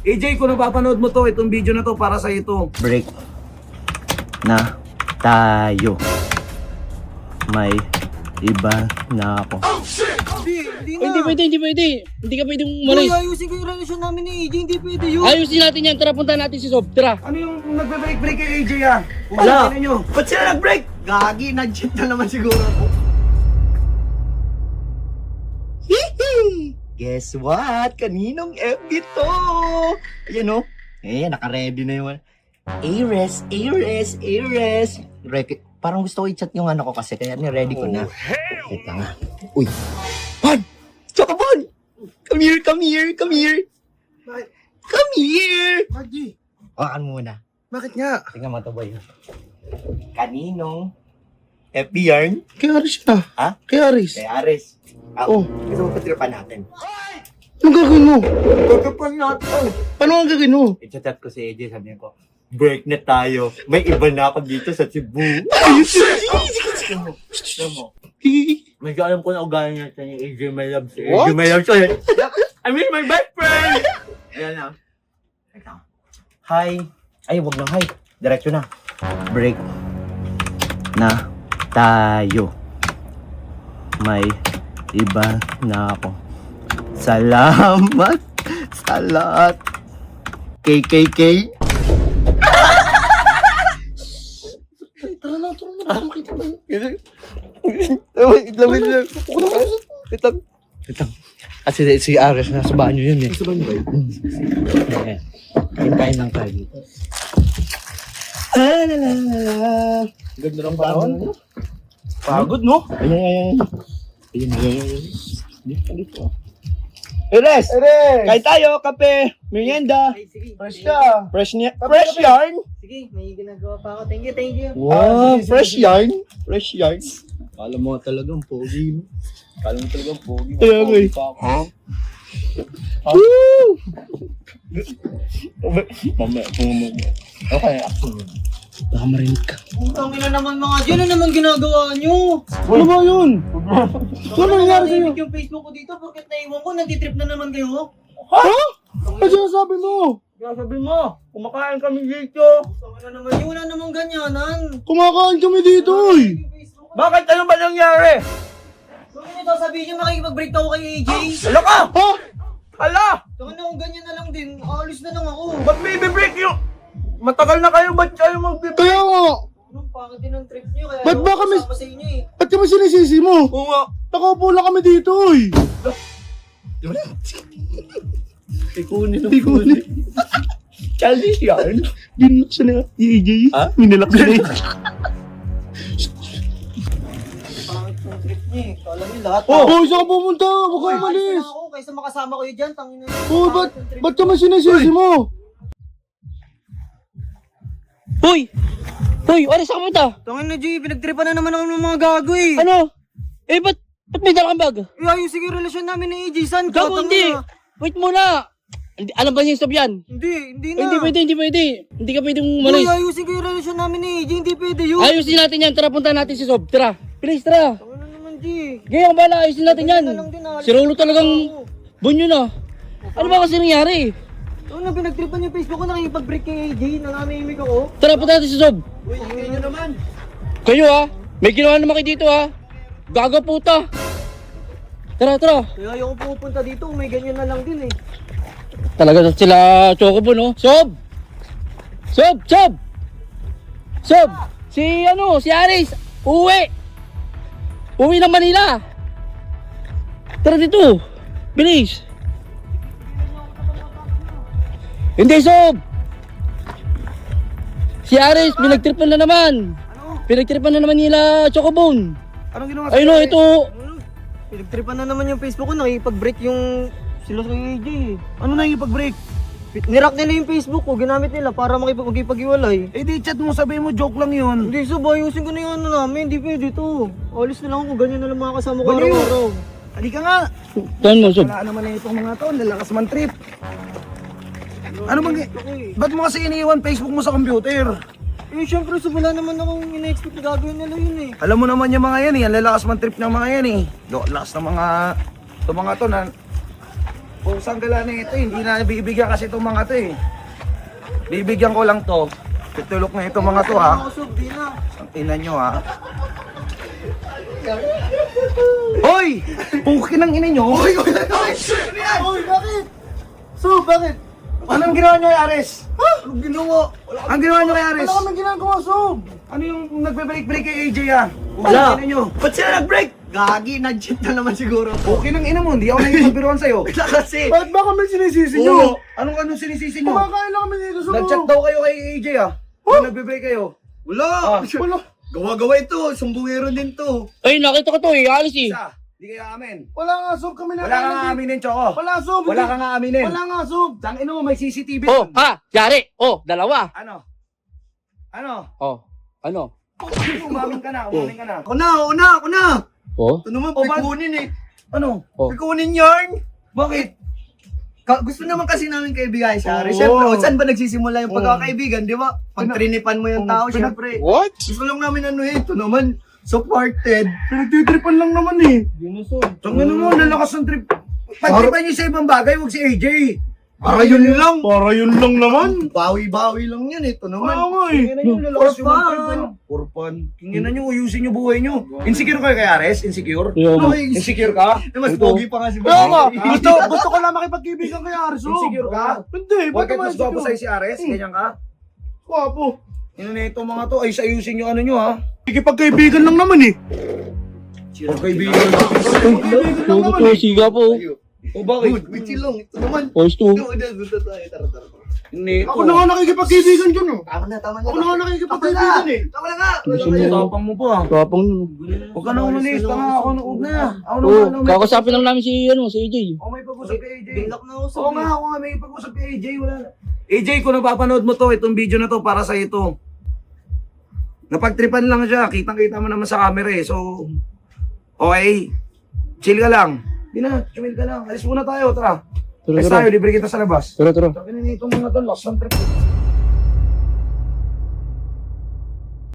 AJ, kung napapanood mo to, itong video na to para sa ito. Break na tayo. May iba na ako. Hindi Ay, hindi pwede, hindi pwede. Hindi ka pwedeng Uy, umalis. ayusin ko yung relasyon namin ni AJ, hindi pwede yun. Ayusin natin yan. Tara, punta natin si Sob. Tara. Ano yung nagbe-break kay AJ ah? Wala! Ano nyo? Ba't sila nag-break? Gagi, nag-cheat na naman siguro ako. Guess what? Kaninong FB to? Ayan o. Naka-ready na yun. Ares, Ares, Ares. Parang gusto ko i-chat yung ano ko kasi kaya ni-ready ko na. Teka nga. Uy! Pan! Chocobon! Come here, come here, come here! Come here! Maggi, Hawakan mo muna. bakit nga? Tingnan mo ito, boy. Kaninong FB yarn? Kay Aris na. Ha? Kay Aris. Kay Ares. Oh. Gusto mo patripan natin. Anong gagawin mo? Patripan natin. Paano ang gagawin mo? I-chat ko si AJ, sabi ko, break na tayo. May iba na ako dito sa Cebu. May alam ko na ugali niya sa AJ My Love. Si AJ My Love. I miss my best friend! Ayan na. Hi. Ay, wag lang hi. Diretso na. Break na tayo. May iba na ako. Salamat sa lahat. KKK. Tara na, makita mo. Wait lang. Wait lang. Kasi si Aris nasa banyo yun eh. Sa banyo ba yun? Hintayin lang tayo dito. Ganda ng panahon. Pagod no? Ayan. Dito. Eres! Kain tayo, kape, merienda. Ay, sige. Fresh ka. Fresh yarn. Sige, may ginagawa pa ako. Thank you, thank you. Wow, sige, fresh sige. yarn. Fresh yarn. Kala mo talagang pogi. Kala mo talagang pogi. Kaya nga eh. Ha? Woo! Mamaya. Okay, action mo. Baka marinig ka. Putang ina naman mga dyan, ano naman ginagawa nyo? Ano ba yun? Ano nangyari sa'yo? Yung Facebook ko dito, porket naiwan ko, nagtitrip na naman kayo. Ha? Ano sinasabi mo? Kaya sabi mo, kumakain kami dito. Putang ina naman, yun, wala namang ganyanan. Kumakain kami dito eh. Yung Facebook ko. Bakit? Ano ba nangyari? Kung ano ito, sabihin nyo, makikipag-break ako kay AJ. Ano ka? Ha? Hala! Kung ano, kung ganyan na lang din, alis na lang ako. Ba't may break nyo? Matagal na kayo, ba't kayo mag-break? Kaya nga! Anong pangit din ang trip nyo, kaya Ba't ba ayaw ko kami- kasama sa inyo eh. Ba't kami sinisisi mo? Oo nga. Nakaupo lang kami dito eh. Tikunin. Childish yarn. Binlock siya na AJ. Ha? Minilak siya na Pangit ng trip nyo eh. Kala nyo lahat. Oh, saan ka pumunta? Huwag ka Alis umalis. na ako, kaysa makasama ko yun dyan, tangin na yun. Oh, Pangit ng trip ba't kami sinisisi mo? Hoy! Hoy, ano sa kapunta? Tangin na, G, pinagtripan na naman ako ng mga gago eh. Ano? Eh, ba't may dalang bag? Eh, ayusin yung relasyon namin ni AJ, san ka? Gago, Tangin hindi. na. Wait muna. Alam ba niya yung stop yan? Hindi Eh, na. hindi pwede, hindi pwede. Hindi ka pwedeng Uy, umalis. ayusin ko yung relasyon namin ni AJ, hindi pwede yun. Ayusin natin yan. Tara, punta natin si Sob. Tara. Please, tara. Tangin na naman, G. Gayang bala, ayusin natin yan. Ganyan na lang din, alis Si Rolo na talagang ako. bunyo na. Ano ba kasi nangyari? Ano na, pinagtripan yung Facebook ko, nakikipag-break kay AJ, nananahimik ako. Tara, punta natin si Sob. Uy, ingay nyo naman. Kayo ha, may ginawa naman kayo dito ha. Gaga puta. Tara, tara. Kaya ayoko pupunta dito, may ganyan na lang din eh. Talaga sila Chocobo no? Sob! Sob! Sob! Sob! Si si Aris, uwi! Uwi ng Manila! Tara dito! Bilis! Hindi, Sob! Si Aris, pinagtripan na naman! Pinagtripan na naman nila Chocobone! Anong ginawa Ayun o, ito! Pinagtripan na naman yung Facebook ko, nakikipag-break yung sila kay AJ eh. Ano na yung pag-break? Nirak nila yung Facebook ko, ginamit nila para makipag-iwalay. Eh di chat mo, sabihin mo joke lang yun. Hindi, Sob, ayusin ko na yung ano namin, hindi pwede to. Alis na lang ako, ganyan na lang mga kasama ko Baliw. araw-araw. Halika nga. Saan mo, Sob? Wala naman na itong mga to, lalakas man trip. Ano bang... Ako eh. Ba't mo kasi iniwan Facebook mo sa computer? Eh, syempre, Sob, wala naman akong ina-expect na gagawin nila yun eh. Alam mo naman yung mga yan eh, ang lalakas man trip ng mga yan eh. Lakas ng mga... Itong mga to na... Pusang gala na ito, hindi na bibigyan kasi itong mga to eh. Bibigyan ko lang to. Tutulok na itong mga to ha. Sob, di na. Ang ina nyo ha. Hoy! Pukin ng ina nyo. Hoy! Oy, bakit? Sob, bakit? Anong ginawa nyo kay Ares? Anong ginawa? Ang ginawa nyo kay Ares? Wala kaming ginagawa, Sob. Ano yung nagbe-break kay AJ ha? Wala. Ang ina nyo. Ba't sila nag-break? Gagi, nag-cheat na naman siguro. Pukin ng ina mo, hindi ako nakikipagbiruan sa'yo. Wala kasi. Bakit ba kami sinisisi Oo. nyo? Anong sinisisi nyo? Kumakain lang kami dito, Sob. Nag-chat daw kayo kay AJ ha? Nung nagbe-break kayo. Wala. Wala. Gawa-gawa ito. Sumbungero din to. Ay, nakita ko to eh. Alis eh. Isa, hindi kayo amin. Wala nga, Sob. Kami na Wala kang aaminin, Choco. Wala, Sob. Wala kang aaminin. Wala nga, Sob. Tang ino mo, may CCTV. Oh, dun. ha? Yari. Oh, dalawa. Ano? Ano? Oh, ano? Umamin ka na, umamin ka na. Ako na. Oh? Ito naman, Oh, ba- pikunin eh. Ano? Oh. Pikunin yarn. Bakit? Gusto naman kasi namin kaibigan si Harry. Oo. Siyempre, saan ba nagsisimula yung pagkakaibigan, di ba? Pag trinipan mo yung tao, siyempre. What? Gusto lang namin ano eh. Ito naman, supported. Pinagtitripan lang naman eh. Tang ino mo, lalakas ng trip. Pagtripan niyo sa ibang bagay, huwag si AJ. Para yun lang. Para yun lang naman. Bawi-bawi lang yan. Ito Oo naman. nga eh. Tingnan niyo, lalakas yung For trip. fun. For fun. Tingnan niyo, uyusin niyo buhay niyo. Insecure kayo kay Ares? Insecure? Yo, Ay, Insecure ka? mas pogi pa nga si Kaya nga, Bawi. gusto ko lang makipagkibigan kay Arso. Insecure ka? Hindi, ba't Bakit naman mas gwapo sa'yo si Ares? Ganyan ka? Gwapo. Ino na ito mga to, ay sayusin niyo ano niyo ha? Kikipagkaibigan lang naman eh. Huwag kaibigan. Tugo to, siga po. O bakit? Good, with silong. Ito naman. Boys to. Ito tayo. Tara. Ini Ako na nga nakikipagkaibigan dyan oh. Tama na. Ako na nga nakikipagkaibigan eh. Tama na nga. Tapang mo pa. Tapang nun. Huwag ka na umalis, tanga ako huwag na. Ako na Oh, may kakasapin lang namin si, si AJ. Ako may pag-usap kay AJ. Bilak na ako Oo nga, ako nga may pag-usap kay AJ, wala na. AJ, kung napapanood mo to, itong video na to, para sa ito. Napagtripan lang siya, kitang-kita mo naman sa camera eh. So, okay, chill ka lang. Di na, chill ka lang. Alis muna tayo, tara. Tara, Alis tara. tayo, libre kita sa labas. Tara, tara. Sabi na itong mga to, lost ng trip.